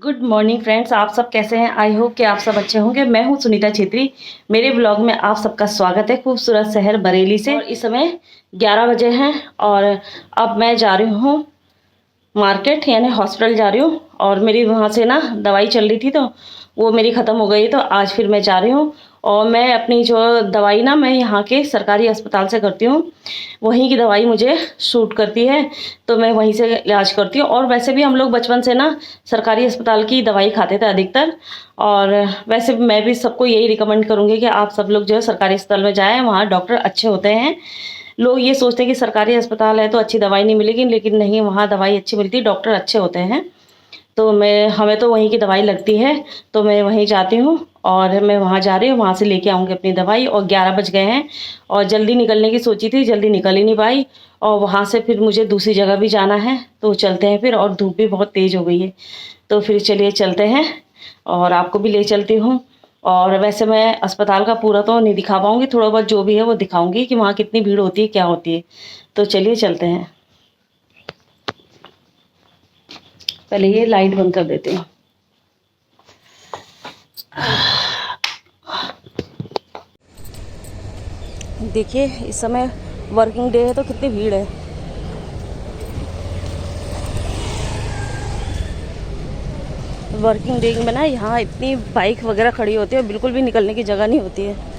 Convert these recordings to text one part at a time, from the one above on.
Good morning friends, आप सब कैसे हैं। आई होप कि आप सब अच्छे होंगे। मैं हूं सुनीता छेत्री। मेरे ब्लॉग में आप सबका स्वागत है खूबसूरत शहर बरेली से। और इस समय 11 बजे हैं और अब मैं जा रही हूं मार्केट, यानी हॉस्पिटल जा रही हूँ। और मेरी वहाँ से ना दवाई चल रही थी तो वो मेरी ख़त्म हो गई, तो आज फिर मैं जा रही हूँ। और मैं अपनी जो दवाई ना मैं यहाँ के सरकारी अस्पताल से करती हूँ, वहीं की दवाई मुझे सूट करती है, तो मैं वहीं से इलाज करती हूँ। और वैसे भी हम लोग बचपन से ना सरकारी अस्पताल की दवाई खाते थे अधिकतर। और वैसे मैं भी सबको यही रिकमेंड करूँगी कि आप सब लोग जो है सरकारी अस्पताल में जाएँ, वहाँ डॉक्टर अच्छे होते हैं। लोग ये सोचते हैं कि सरकारी अस्पताल है तो अच्छी दवाई नहीं मिलेगी, लेकिन नहीं, वहाँ दवाई अच्छी मिलती है, डॉक्टर अच्छे होते हैं। तो हमें तो वहीं की दवाई लगती है, तो मैं वहीं जाती हूँ और मैं वहाँ जा रही हूँ। वहाँ से लेके आऊँगी अपनी दवाई। और 11 बज गए हैं और जल्दी निकलने की सोची थी, जल्दी निकल ही नहीं पाई। और वहाँ से फिर मुझे दूसरी जगह भी जाना है, तो चलते हैं फिर। और धूप भी बहुत तेज़ हो गई है, तो फिर चलिए चलते हैं और आपको भी ले चलती हूँ। और वैसे मैं अस्पताल का पूरा तो नहीं दिखा पाऊँगी, थोड़ा बहुत जो भी है वो दिखाऊँगी कि वहाँ कितनी भीड़ होती है, क्या होती है। तो चलिए चलते हैं। पहले ये लाइट बंद कर देते हैं। देखिए इस समय वर्किंग डे है तो कितनी भीड़ है। वर्किंग डे में ना यहाँ इतनी बाइक वगैरह खड़ी होती है, बिल्कुल भी निकलने की जगह नहीं होती है।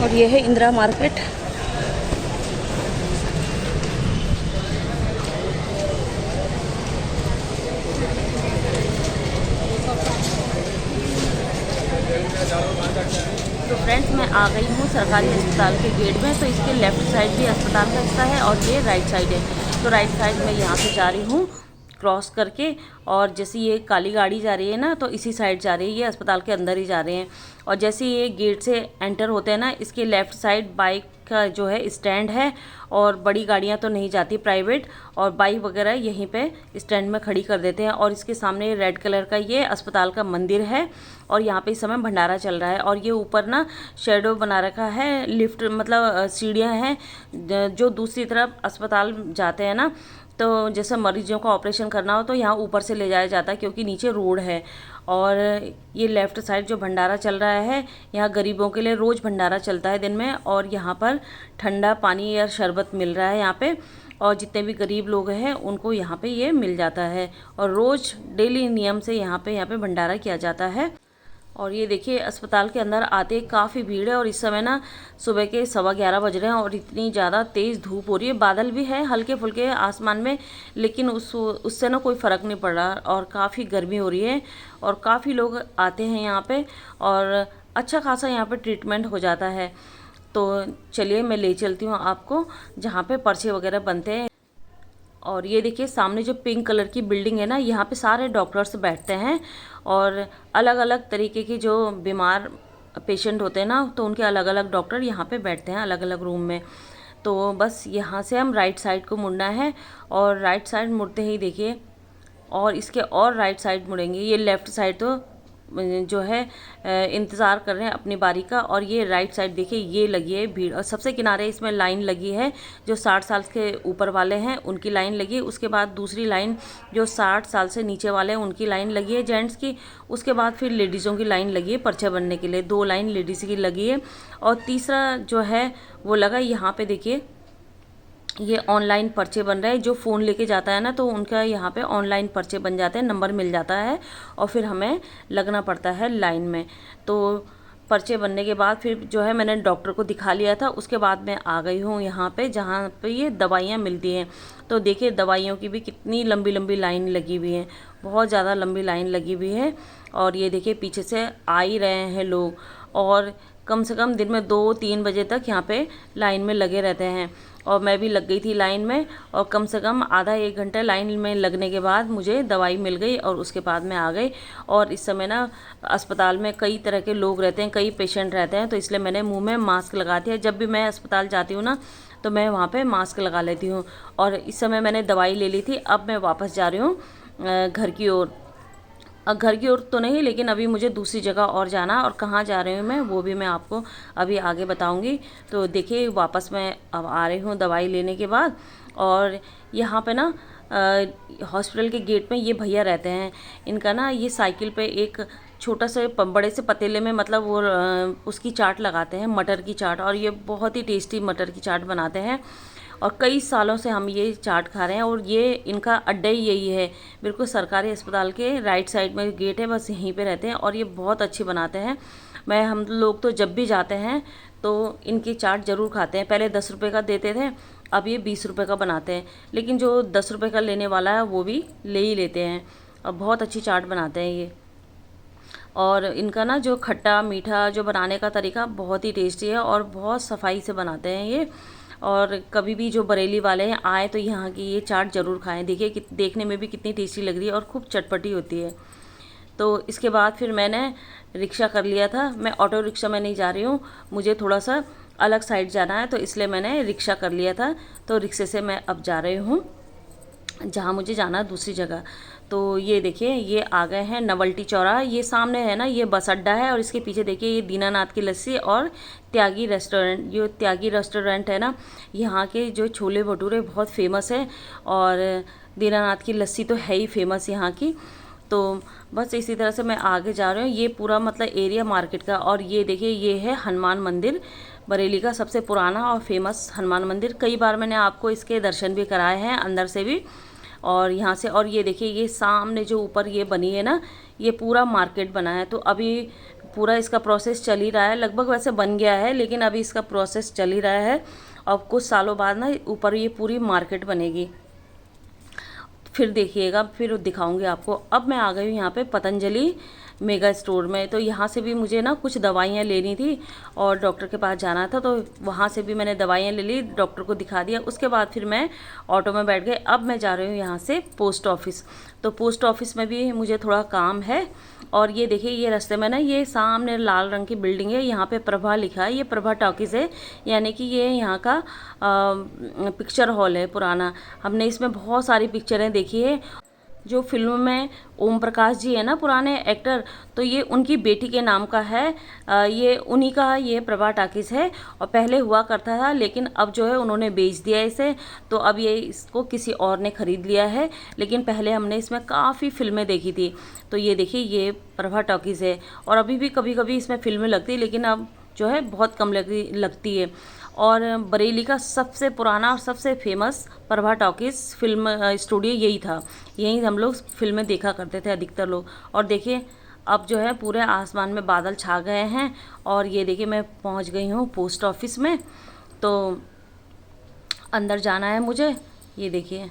और ये है इंदिरा मार्केट। तो फ्रेंड्स, मैं आ गई हूँ सरकारी अस्पताल के गेट में। तो इसके लेफ़्ट साइड भी अस्पताल का हिस्सा है और ये राइट साइड है। तो राइट साइड में यहाँ से जा रही हूँ क्रॉस करके। और जैसे ये काली गाड़ी जा रही है ना, तो इसी साइड जा रही है, ये अस्पताल के अंदर ही जा रहे हैं। और जैसे ये गेट से एंटर होते हैं ना, इसके लेफ़्ट साइड बाइक का जो है स्टैंड है। और बड़ी गाड़ियाँ तो नहीं जाती प्राइवेट, और बाइक वगैरह यहीं पे स्टैंड में खड़ी कर देते हैं। और इसके सामने रेड कलर का ये अस्पताल का मंदिर है। और यहाँ पे इस समय भंडारा चल रहा है। और ये ऊपर ना शेडो बना रखा है, लिफ्ट मतलब सीढ़ियाँ हैं जो दूसरी तरफ अस्पताल जाते हैं ना। तो जैसे मरीजों का ऑपरेशन करना हो तो यहाँ ऊपर से ले जाया जाता है, क्योंकि नीचे रोड है। और ये लेफ़्ट साइड जो भंडारा चल रहा है, यहाँ गरीबों के लिए रोज़ भंडारा चलता है दिन में। और यहाँ पर ठंडा पानी या शरबत मिल रहा है यहाँ पे। और जितने भी गरीब लोग हैं उनको यहाँ पे ये मिल जाता है। और रोज़ डेली नियम से यहाँ पे भंडारा किया जाता है। और ये देखिए अस्पताल के अंदर आते काफ़ी भीड़ है। और इस समय ना सुबह के 11:15 बज रहे हैं और इतनी ज़्यादा तेज़ धूप हो रही है। बादल भी है हल्के फुल्के आसमान में, लेकिन उससे ना कोई फ़र्क नहीं पड़ रहा। और काफ़ी गर्मी हो रही है और काफ़ी लोग आते हैं यहाँ पे। और अच्छा खासा यहाँ पे ट्रीटमेंट हो जाता है। तो चलिए मैं ले चलती हूँ आपको जहाँ पे पर्चे वगैरह बनते हैं। और ये देखिए सामने जो पिंक कलर की बिल्डिंग है ना, यहाँ पे सारे डॉक्टर्स बैठते हैं। और अलग अलग तरीके के जो बीमार पेशेंट होते हैं ना, तो उनके अलग अलग डॉक्टर यहाँ पे बैठते हैं अलग अलग रूम में। तो बस यहाँ से हम राइट साइड को मुड़ना है। और राइट साइड मुड़ते ही देखिए, और इसके और राइट साइड मुड़ेंगे, ये लेफ़्ट साइड तो जो है इंतज़ार कर रहे हैं अपनी बारी का। और ये राइट साइड देखिए ये लगी है भीड़, और सबसे किनारे इसमें लाइन लगी है जो 60 साल के ऊपर वाले हैं उनकी लाइन लगी है। उसके बाद दूसरी लाइन जो 60 साल से नीचे वाले हैं उनकी लाइन लगी है जेंट्स की। उसके बाद फिर लेडीज़ों की लाइन लगी है पर्चे बनने के लिए, 2 लाइन लेडीज़ की लगी है। और तीसरा जो है वो लगा यहाँ पे देखिए, ये ऑनलाइन पर्चे बन रहे हैं। जो फ़ोन लेके जाता है ना तो उनका यहाँ पे ऑनलाइन पर्चे बन जाते हैं, नंबर मिल जाता है और फिर हमें लगना पड़ता है लाइन में। तो पर्चे बनने के बाद फिर जो है मैंने डॉक्टर को दिखा लिया था। उसके बाद मैं आ गई हूँ यहाँ पे जहाँ पे ये दवाइयाँ मिलती हैं। तो देखिए दवाइयों की भी कितनी लंबी लंबी लाइन लगी हुई है, बहुत ज़्यादा लंबी लाइन लगी हुई है। और ये देखिए पीछे से आ ही रहे हैं लोग, और कम से कम दिन में 2-3 बजे तक यहाँ पे लाइन में लगे रहते हैं। और मैं भी लग गई थी लाइन में, और कम से कम आधा 1 घंटा लाइन में लगने के बाद मुझे दवाई मिल गई और उसके बाद मैं आ गई। और इस समय ना अस्पताल में कई तरह के लोग रहते हैं, कई पेशेंट रहते हैं, तो इसलिए मैंने मुंह में मास्क लगा दिया। जब भी मैं अस्पताल जाती हूँ ना तो मैं वहाँ पे मास्क लगा लेती हूँ। और इस समय मैंने दवाई ले ली थी, अब मैं वापस जा रही हूँ घर की ओर। घर की ओर तो नहीं, लेकिन अभी मुझे दूसरी जगह और जाना, और कहाँ जा रही हूँ मैं वो भी मैं आपको अभी आगे बताऊँगी। तो देखिए वापस मैं अब आ रही हूँ दवाई लेने के बाद। और यहाँ पे ना हॉस्पिटल के गेट में ये भैया रहते हैं, इनका ना ये साइकिल पे एक छोटा सा बड़े से पतीले में मतलब वो उसकी चाट लगाते हैं, मटर की चाट, और ये बहुत ही टेस्टी मटर की चाट बनाते हैं। और कई सालों से हम ये चाट खा रहे हैं, और ये इनका अड्डा ही यही है, बिल्कुल सरकारी अस्पताल के राइट साइड में गेट है, बस यहीं पे रहते हैं और ये बहुत अच्छी बनाते हैं। हम लोग तो जब भी जाते हैं तो इनकी चाट ज़रूर खाते हैं। पहले 10 रुपये का देते थे, अब ये 20 रुपये का बनाते हैं, लेकिन जो 10 रुपये का लेने वाला है वो भी ले ही लेते हैं। और बहुत अच्छी चाट बनाते हैं ये। और इनका ना जो खट्टा मीठा जो बनाने का तरीका बहुत ही टेस्टी है, और बहुत सफाई से बनाते हैं ये। और कभी भी जो बरेली वाले हैं आए तो यहाँ की ये चाट ज़रूर खाएं। देखिए देखने में भी कितनी टेस्टी लग रही है और खूब चटपटी होती है। तो इसके बाद फिर मैंने रिक्शा कर लिया था। मैं ऑटो रिक्शा में नहीं जा रही हूँ, मुझे थोड़ा सा अलग साइड जाना है, तो इसलिए मैंने रिक्शा कर लिया था। तो रिक्शे से मैं अब जा रही हूँ जहाँ मुझे जाना है दूसरी जगह। तो ये देखिए ये आ गए हैं नवल्टी चौराहा, ये सामने है ना ये बस अड्डा है, और इसके पीछे देखिए ये दीनानाथ की लस्सी और त्यागी रेस्टोरेंट। जो त्यागी रेस्टोरेंट है ना, यहाँ के जो छोले भटूरे बहुत फेमस है, और दीनानाथ की लस्सी तो है ही फेमस यहाँ की। तो बस इसी तरह से मैं आगे जा रही हूँ। ये पूरा मतलब एरिया मार्केट का। और ये देखिए ये है हनुमान मंदिर, बरेली का सबसे पुराना और फेमस हनुमान मंदिर। कई बार मैंने आपको इसके दर्शन भी कराए हैं अंदर से भी और यहाँ से। और ये देखिए ये सामने जो ऊपर ये बनी है ना, ये पूरा मार्केट बना है। तो अभी पूरा इसका प्रोसेस चल ही रहा है, लगभग वैसे बन गया है लेकिन अभी इसका प्रोसेस चल ही रहा है। और कुछ सालों बाद ना ऊपर ये पूरी मार्केट बनेगी, फिर देखिएगा, फिर दिखाऊंगी आपको। अब मैं आ गई हूँ यहाँ पे पतंजलि मेगा स्टोर में। तो यहाँ से भी मुझे ना कुछ दवाइयाँ लेनी थी और डॉक्टर के पास जाना था, तो वहाँ से भी मैंने दवाइयाँ ले ली, डॉक्टर को दिखा दिया। उसके बाद फिर मैं ऑटो में बैठ गई। अब मैं जा रही हूँ यहाँ से पोस्ट ऑफिस। तो पोस्ट ऑफिस में भी मुझे थोड़ा काम है। और ये देखिए ये रास्ते में ना ये सामने लाल रंग की बिल्डिंग है, यहाँ पे प्रभा लिखा है, ये प्रभा टॉकीज़ है, यानी कि ये यहाँ का पिक्चर हॉल है पुराना। हमने इसमें बहुत सारी पिक्चरें देखी है। जो फिल्म में ओम प्रकाश जी है ना पुराने एक्टर, तो ये उनकी बेटी के नाम का है। ये उन्हीं का ये प्रभा टाकीज़ है, और पहले हुआ करता था लेकिन अब जो है उन्होंने बेच दिया इसे। तो अब ये इसको किसी और ने ख़रीद लिया है, लेकिन पहले हमने इसमें काफ़ी फिल्में देखी थी। तो ये देखिए ये प्रभा टॉकीज़ है, और अभी भी कभी कभी इसमें फिल्में लगती, लेकिन अब जो है बहुत कम लगती है। और बरेली का सबसे पुराना और सबसे famous Prabha talkies film studio यही था, यहीं हम लोग फिल्में देखा करते थे अधिकतर लोग। और देखिए अब जो है पूरे आसमान में बादल छा गए हैं, और ये देखिए मैं पहुंच गई हूँ पोस्ट ऑफिस में। तो अंदर जाना है मुझे। ये देखिए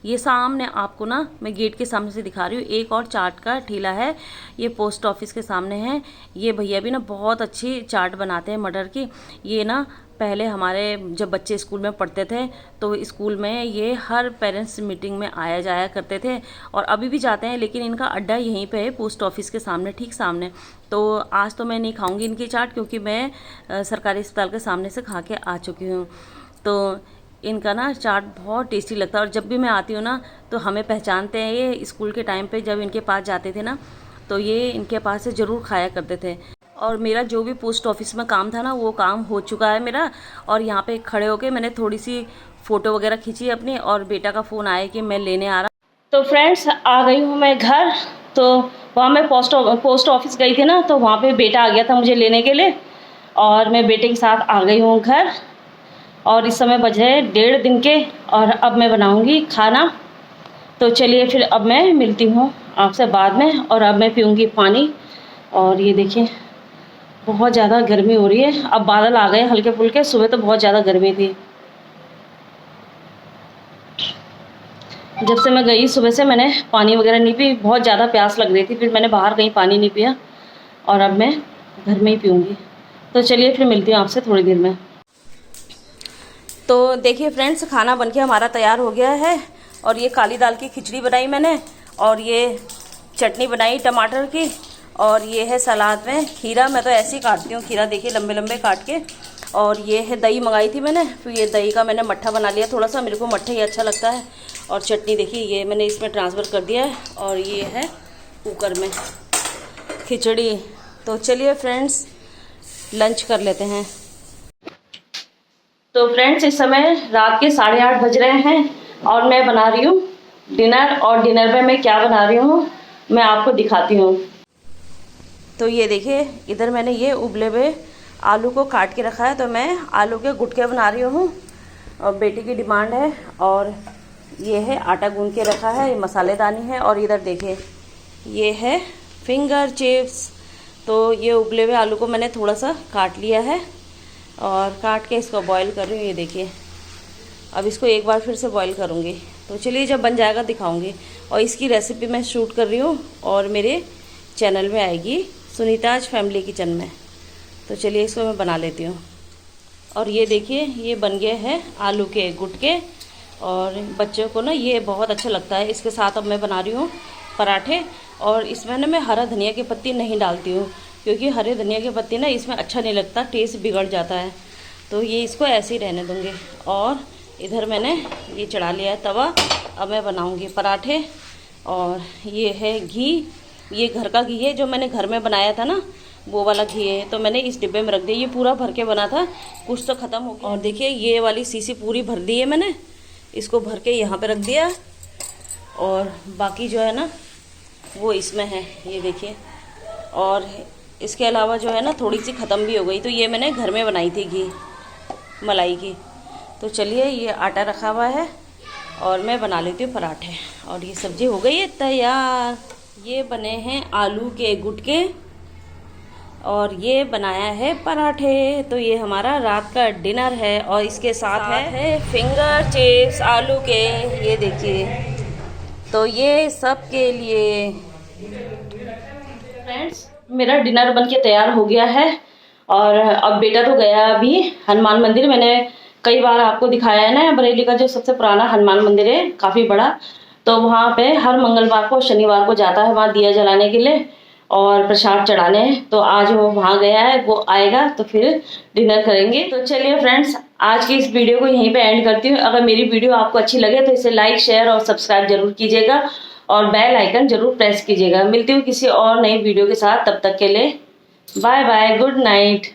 ये सामने आपको ना मैं गेट के सामने से दिखा रही हूँ, एक और चाट का ठेला है, ये पोस्ट ऑफिस के सामने है। ये भैया भी ना बहुत अच्छी चाट बनाते हैं मटर की। ये ना पहले हमारे जब बच्चे स्कूल में पढ़ते थे तो स्कूल में ये हर पेरेंट्स मीटिंग में आया जाया करते थे, और अभी भी जाते हैं, लेकिन इनका अड्डा यहीं पे है पोस्ट ऑफिस के सामने, ठीक सामने। तो आज तो मैं नहीं खाऊंगी इनकी चाट, क्योंकि मैं सरकारी अस्पताल के सामने से खा के आ चुकी हूँ। तो इनका ना चाट बहुत टेस्टी लगता है, और जब भी मैं आती हूँ ना तो हमें पहचानते हैं ये। स्कूल के टाइम पे जब इनके पास जाते थे ना तो ये इनके पास से ज़रूर खाया करते थे। और मेरा जो भी पोस्ट ऑफिस में काम था ना, वो काम हो चुका है मेरा। और यहाँ पे खड़े होके मैंने थोड़ी सी फ़ोटो वगैरह खींची अपनी, और बेटा का फ़ोन आया कि मैं लेने आ रहा। तो फ्रेंड्स, आ गई हूँ मैं घर। तो वहाँ मैं पोस्ट ऑफिस गई थी ना, तो वहाँ पे बेटा आ गया था मुझे लेने के लिए, और मैं बेटे के साथ आ गई हूँ घर। और इस समय बजे 1.5 दिन के, और अब मैं बनाऊँगी खाना। तो चलिए फिर अब मैं मिलती हूँ आपसे बाद में। और अब मैं पीऊँगी पानी। और ये देखिए, बहुत ज़्यादा गर्मी हो रही है। अब बादल आ गए हल्के फुल्के, सुबह तो बहुत ज़्यादा गर्मी थी। जब से मैं गई सुबह से मैंने पानी वगैरह नहीं पी, बहुत ज़्यादा प्यास लग रही थी, फिर मैंने बाहर कहीं पानी नहीं पिया, और अब मैं घर में ही पीऊँगी। तो चलिए फिर मिलती हूँ आपसे थोड़ी देर में। तो देखिए फ्रेंड्स, खाना बनके हमारा तैयार हो गया है। और ये काली दाल की खिचड़ी बनाई मैंने, और ये चटनी बनाई टमाटर की, और ये है सलाद में खीरा। मैं तो ऐसे ही काटती हूँ खीरा, देखिए लंबे लंबे काट के। और ये है दही मंगाई थी मैंने, फिर ये दही का मैंने मट्ठा बना लिया थोड़ा सा, मेरे को मट्ठा ही अच्छा लगता है। और चटनी देखिए ये मैंने इसमें ट्रांसफ़र कर दिया है, और ये है कुकर में खिचड़ी। तो चलिए फ्रेंड्स, लंच कर लेते हैं। तो फ्रेंड्स, इस समय रात के 8:30 बज रहे हैं, और मैं बना रही हूँ डिनर। और डिनर में मैं क्या बना रही हूँ मैं आपको दिखाती हूँ। तो ये देखिए, इधर मैंने ये उबले हुए आलू को काट के रखा है, तो मैं आलू के गुटके बना रही हूँ, और बेटी की डिमांड है। और ये है आटा गूंद के रखा है, ये मसालेदानी है। और इधर देखिए, ये है फिंगर चिप्स। तो ये उबले हुए आलू को मैंने थोड़ा सा काट लिया है, और काट के इसको बॉईल कर रही हूँ। ये देखिए, अब इसको एक बार फिर से बॉईल करूँगी। तो चलिए जब बन जाएगा दिखाऊँगी। और इसकी रेसिपी मैं शूट कर रही हूँ, और मेरे चैनल में आएगी, सुनीताज फैमिली किचन में। तो चलिए इसको मैं बना लेती हूँ। और ये देखिए, ये बन गए हैं आलू के गुटके, और बच्चों को ना ये बहुत अच्छा लगता है। इसके साथ अब मैं बना रही हूँ पराठे। और इसमें ना मैं हरा धनिया की पत्ती नहीं डालती हूँ, क्योंकि हरे धनिया की पत्ती ना इसमें अच्छा नहीं लगता, टेस्ट बिगड़ जाता है। तो ये इसको ऐसे ही रहने दूँगी। और इधर मैंने ये चढ़ा लिया है तवा, अब मैं बनाऊँगी पराठे। और ये है घी, ये घर का घी है, जो मैंने घर में बनाया था ना, वो वाला घी है। तो मैंने इस डिब्बे में रख दिया, ये पूरा भर के बना था, कुछ तो ख़त्म हो गया। और देखिए, ये वाली शीशी पूरी भर दी है मैंने, इसको भर के यहाँ पे रख दिया। और बाकी जो है ना वो इसमें है, ये देखिए। और इसके अलावा जो है ना थोड़ी सी ख़त्म भी हो गई, तो ये मैंने घर में बनाई थी घी मलाई की। तो चलिए, ये आटा रखा हुआ है, और मैं बना लेती हूँ पराठे। और ये सब्ज़ी हो गई है तैयार। ये बने हैं आलू के गुटके, और ये बनाया है पराठे। तो ये हमारा रात का डिनर है, और इसके साथ है फिंगर चिप्स आलू के, ये देखिए। तो ये सब के लिए फ्रेंड्स, मेरा डिनर बन के तैयार हो गया है। और अब बेटा तो गया अभी हनुमान मंदिर। मैंने कई बार आपको दिखाया है ना, बरेली का जो सबसे पुराना हनुमान मंदिर है, काफ़ी बड़ा। तो वहाँ पे हर मंगलवार को शनिवार को जाता है वहाँ दिया जलाने के लिए और प्रसाद चढ़ाने। तो आज वो वहाँ गया है, वो आएगा तो फिर डिनर करेंगे। तो चलिए फ्रेंड्स, आज की इस वीडियो को यहीं पे एंड करती हूँ। अगर मेरी वीडियो आपको अच्छी लगे तो इसे लाइक, शेयर और सब्सक्राइब जरूर कीजिएगा, और बेल आइकन जरूर प्रेस कीजिएगा। मिलती हूँ किसी और नई वीडियो के साथ, तब तक के लिए बाय बाय, गुड नाइट।